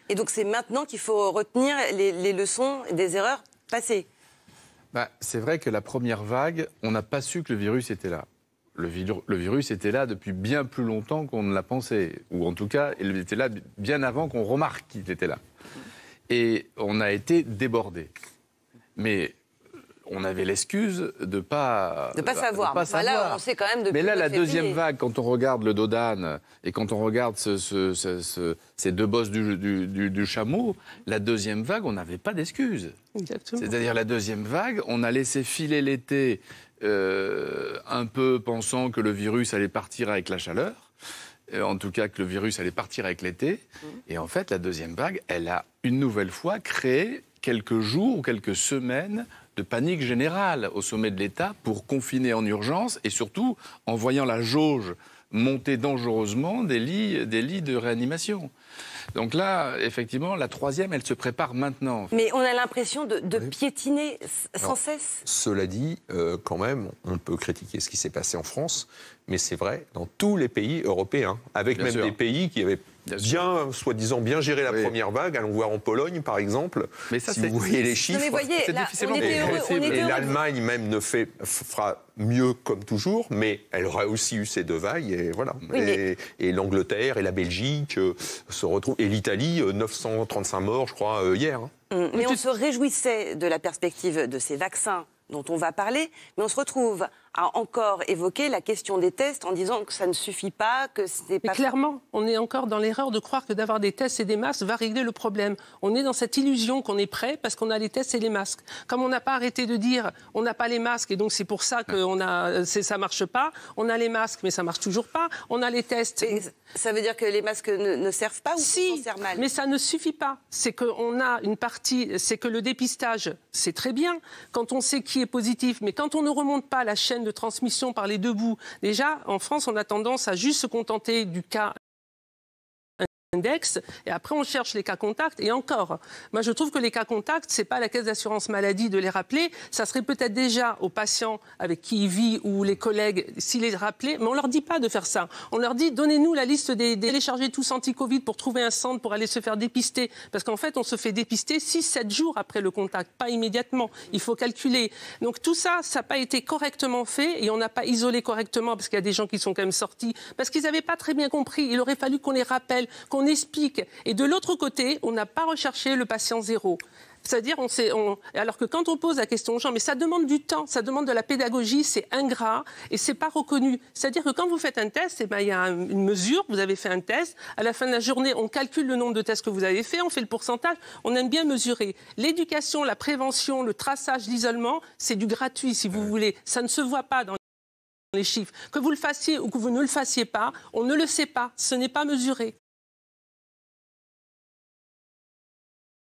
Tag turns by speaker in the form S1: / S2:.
S1: Et donc c'est maintenant qu'il faut retenir les leçons des erreurs passées.
S2: C'est vrai que la première vague, on n'a pas su que le virus était là. Le virus était là depuis bien plus longtemps qu'on ne l'a pensé. Ou en tout cas, il était là bien avant qu'on remarque qu'il était là. Et on a été débordés. Mais on avait l'excuse de ne pas
S1: savoir. Là, on sait quand même depuis.
S2: Mais là, la deuxième vague, quand on regarde le dos d'âne et quand on regarde ces deux bosses du chameau, la deuxième vague, on n'avait pas d'excuse. C'est-à-dire la deuxième vague, on a laissé filer l'été un peu pensant que le virus allait partir avec la chaleur. En tout cas, que le virus allait partir avec l'été. Et en fait, la deuxième vague, elle a une nouvelle fois créé quelques jours ou quelques semaines de panique générale au sommet de l'État pour confiner en urgence et surtout en voyant la jauge monter dangereusement des lits de réanimation. Donc là, effectivement, la troisième, elle se prépare maintenant.
S1: Mais on a l'impression de piétiner sans cesse.
S3: Cela dit, quand même, on peut critiquer ce qui s'est passé en France, mais c'est vrai dans tous les pays européens, avec même des pays qui avaient soi-disant bien géré la première vague. Allons voir en Pologne, par exemple. Mais ça, si vous voyez les chiffres,
S1: c'est difficilement compréhensible.
S3: Et l'Allemagne même fera mieux comme toujours, mais elle aura aussi eu ces deux vagues. Et voilà. Oui, et l'Angleterre et la Belgique se retrouvent. Et l'Italie, 935 morts, je crois, hier.
S1: Mais on se réjouissait de la perspective de ces vaccins dont on va parler, mais on se retrouve à encore évoquer la question des tests en disant que ça ne suffit pas, que c'est pas...
S4: Mais clairement, on est encore dans l'erreur de croire que d'avoir des tests et des masques va régler le problème. On est dans cette illusion qu'on est prêt parce qu'on a les tests et les masques. Comme on n'a pas arrêté de dire on n'a pas les masques et donc c'est pour ça que ça marche pas, on a les masques mais ça marche toujours pas, on a les tests...
S1: Et ça veut dire que les masques ne servent pas ou
S4: si,
S1: servent mal?
S4: Mais ça ne suffit pas. C'est qu'on a une partie, c'est que le dépistage, c'est très bien quand on sait qui est positif, mais quand on ne remonte pas la chaîne de transmission par les deux bouts, déjà, en France, on a tendance à juste se contenter du cas index, et après on cherche les cas contacts, et encore. Moi je trouve que les cas contacts, c'est pas à la caisse d'assurance maladie de les rappeler, ça serait peut-être déjà aux patients avec qui il vit ou les collègues s'ils les rappelaient, mais on leur dit pas de faire ça. On leur dit donnez-nous la liste des téléchargés tous anti-Covid pour trouver un centre pour aller se faire dépister, parce qu'en fait on se fait dépister 6-7 jours après le contact, pas immédiatement, il faut calculer. Donc tout ça, ça n'a pas été correctement fait et on n'a pas isolé correctement parce qu'il y a des gens qui sont quand même sortis, parce qu'ils n'avaient pas très bien compris, il aurait fallu qu'on les rappelle, qu'on explique. Et de l'autre côté, on n'a pas recherché le patient zéro. C'est-à-dire, alors que quand on pose la question aux gens, mais ça demande du temps, ça demande de la pédagogie, c'est ingrat et c'est pas reconnu. C'est-à-dire que quand vous faites un test, il y a une mesure, vous avez fait un test, à la fin de la journée, on calcule le nombre de tests que vous avez fait, on fait le pourcentage, on aime bien mesurer. L'éducation, la prévention, le traçage, l'isolement, c'est du gratuit, si vous voulez. Ça ne se voit pas dans les chiffres. Que vous le fassiez ou que vous ne le fassiez pas, on ne le sait pas, ce n'est pas mesuré.